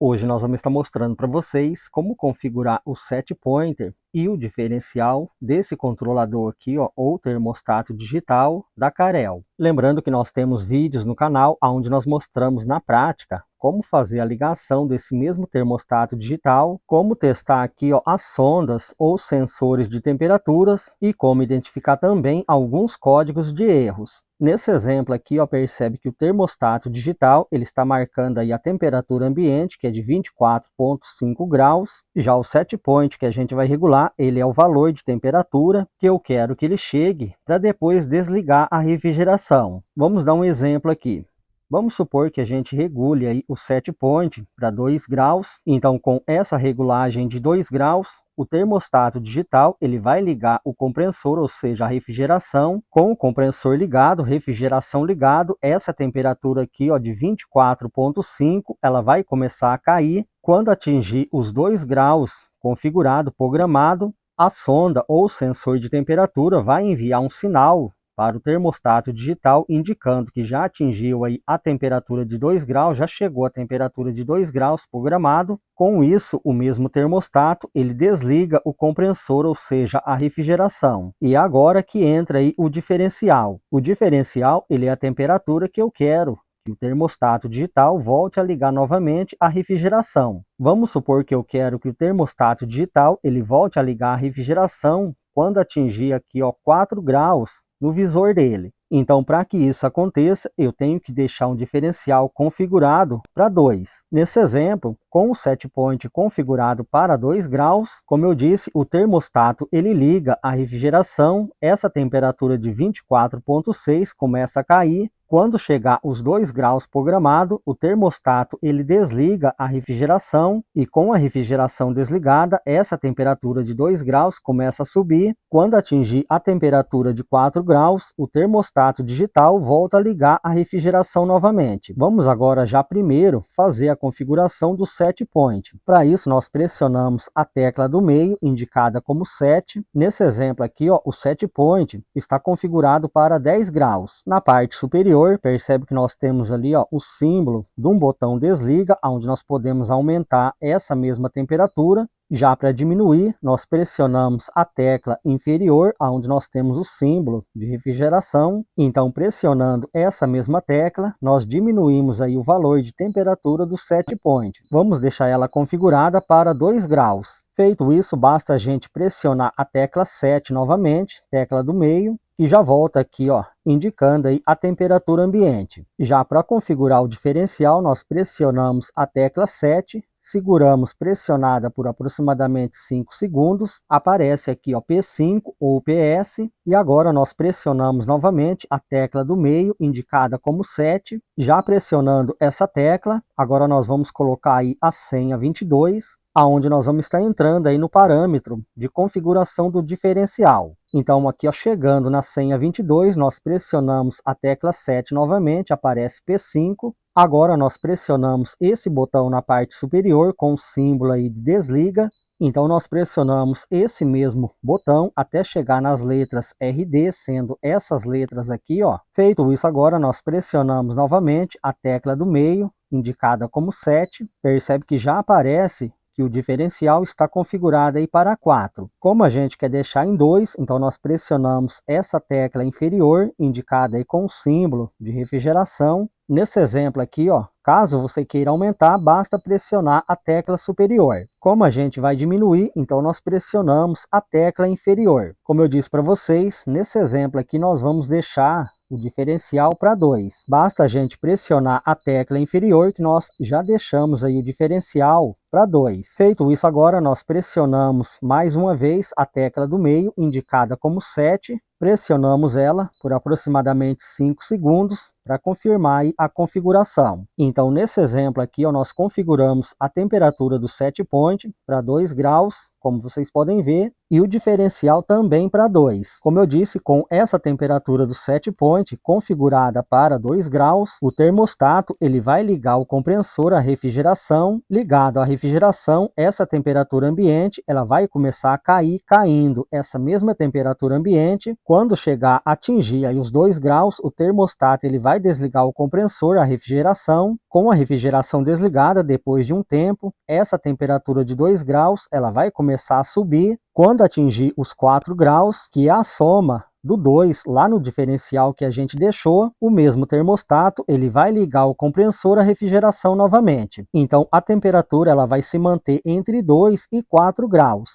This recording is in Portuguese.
Hoje nós vamos estar mostrando para vocês como configurar o set pointer e o diferencial desse controlador aqui, ó, ou termostato digital da Carel. Lembrando que nós temos vídeos no canal onde nós mostramos na prática como fazer a ligação desse mesmo termostato digital, como testar aqui, ó, as sondas ou sensores de temperaturas e como identificar também alguns códigos de erros. Nesse exemplo aqui, ó, percebe que o termostato digital ele está marcando aí a temperatura ambiente, que é de 24,5 graus. Já o set point que a gente vai regular, ele é o valor de temperatura que eu quero que ele chegue para depois desligar a refrigeração. Vamos dar um exemplo aqui. Vamos supor que a gente regule aí o set point para 2 graus. Então, com essa regulagem de 2 graus, o termostato digital ele vai ligar o compressor, ou seja, a refrigeração. Com o compressor ligado, refrigeração ligado, essa temperatura aqui, ó, de 24,5, ela vai começar a cair. Quando atingir os 2 graus configurado, programado, a sonda ou sensor de temperatura vai enviar um sinal para o termostato digital, indicando que já atingiu aí a temperatura de 2 graus, já chegou a temperatura de 2 graus programado. Com isso, o mesmo termostato, ele desliga o compressor, ou seja, a refrigeração. E agora que entra aí o diferencial. O diferencial, ele é a temperatura que eu quero que o termostato digital volte a ligar novamente a refrigeração. Vamos supor que eu quero que o termostato digital, ele volte a ligar a refrigeração quando atingir aqui, ó, 4 graus. No visor dele. Então, para que isso aconteça, eu tenho que deixar um diferencial configurado para 2. Nesse exemplo, com o set point configurado para 2 graus, como eu disse, o termostato ele liga a refrigeração, essa temperatura de 24,6 começa a cair. Quando chegar os 2 graus programado, o termostato ele desliga a refrigeração e com a refrigeração desligada, essa temperatura de 2 graus começa a subir. Quando atingir a temperatura de 4 graus, o termostato digital volta a ligar a refrigeração novamente. Vamos agora já primeiro fazer a configuração do set point. Para isso, nós pressionamos a tecla do meio, indicada como set. Nesse exemplo aqui, ó, o set point está configurado para 10 graus. Na parte superior, percebe que nós temos ali, ó, o símbolo de um botão desliga, onde nós podemos aumentar essa mesma temperatura. Já para diminuir, nós pressionamos a tecla inferior, onde nós temos o símbolo de refrigeração. Então, pressionando essa mesma tecla, nós diminuímos aí o valor de temperatura do set point. Vamos deixar ela configurada para 2 graus. Feito isso, basta a gente pressionar a tecla 7 novamente, tecla do meio, e já volta aqui, ó, indicando aí a temperatura ambiente. Já para configurar o diferencial, nós pressionamos a tecla 7, seguramos pressionada por aproximadamente 5 segundos, aparece aqui, ó, P5 ou PS, e agora nós pressionamos novamente a tecla do meio, indicada como 7, já pressionando essa tecla, agora nós vamos colocar aí a senha 22, aonde nós vamos estar entrando aí no parâmetro de configuração do diferencial. Então aqui, ó, chegando na senha 22, nós pressionamos a tecla 7 novamente, aparece P5. Agora nós pressionamos esse botão na parte superior com o símbolo aí de desliga. Então nós pressionamos esse mesmo botão até chegar nas letras RD, sendo essas letras aqui, ó. Feito isso, agora nós pressionamos novamente a tecla do meio, indicada como 7. Percebe que já aparece que o diferencial está configurado aí para 4. Como a gente quer deixar em 2, então nós pressionamos essa tecla inferior, indicada aí com o símbolo de refrigeração. Nesse exemplo aqui, ó, caso você queira aumentar, basta pressionar a tecla superior. Como a gente vai diminuir, então nós pressionamos a tecla inferior. Como eu disse para vocês, nesse exemplo aqui nós vamos deixar o diferencial para 2. Basta a gente pressionar a tecla inferior que nós já deixamos aí o diferencial para 2. Feito isso, agora nós pressionamos mais uma vez a tecla do meio, indicada como 7. Pressionamos ela por aproximadamente 5 segundos para confirmar a configuração. Então, nesse exemplo aqui, ó, nós configuramos a temperatura do set point para 2 graus, como vocês podem ver, e o diferencial também para 2. Como eu disse, com essa temperatura do set point configurada para 2 graus, o termostato ele vai ligar o compressor à refrigeração. Ligado à refrigeração, refrigeração, essa temperatura ambiente, ela vai começar a cair, caindo essa mesma temperatura ambiente. Quando chegar a atingir aí os 2 graus, o termostato ele vai desligar o compressor, a refrigeração. Com a refrigeração desligada, depois de um tempo, essa temperatura de 2 graus, ela vai começar a subir. Quando atingir os 4 graus, que é a soma do 2 lá no diferencial que a gente deixou, o mesmo termostato ele vai ligar o compressor à refrigeração novamente. Então a temperatura ela vai se manter entre 2 e 4 graus.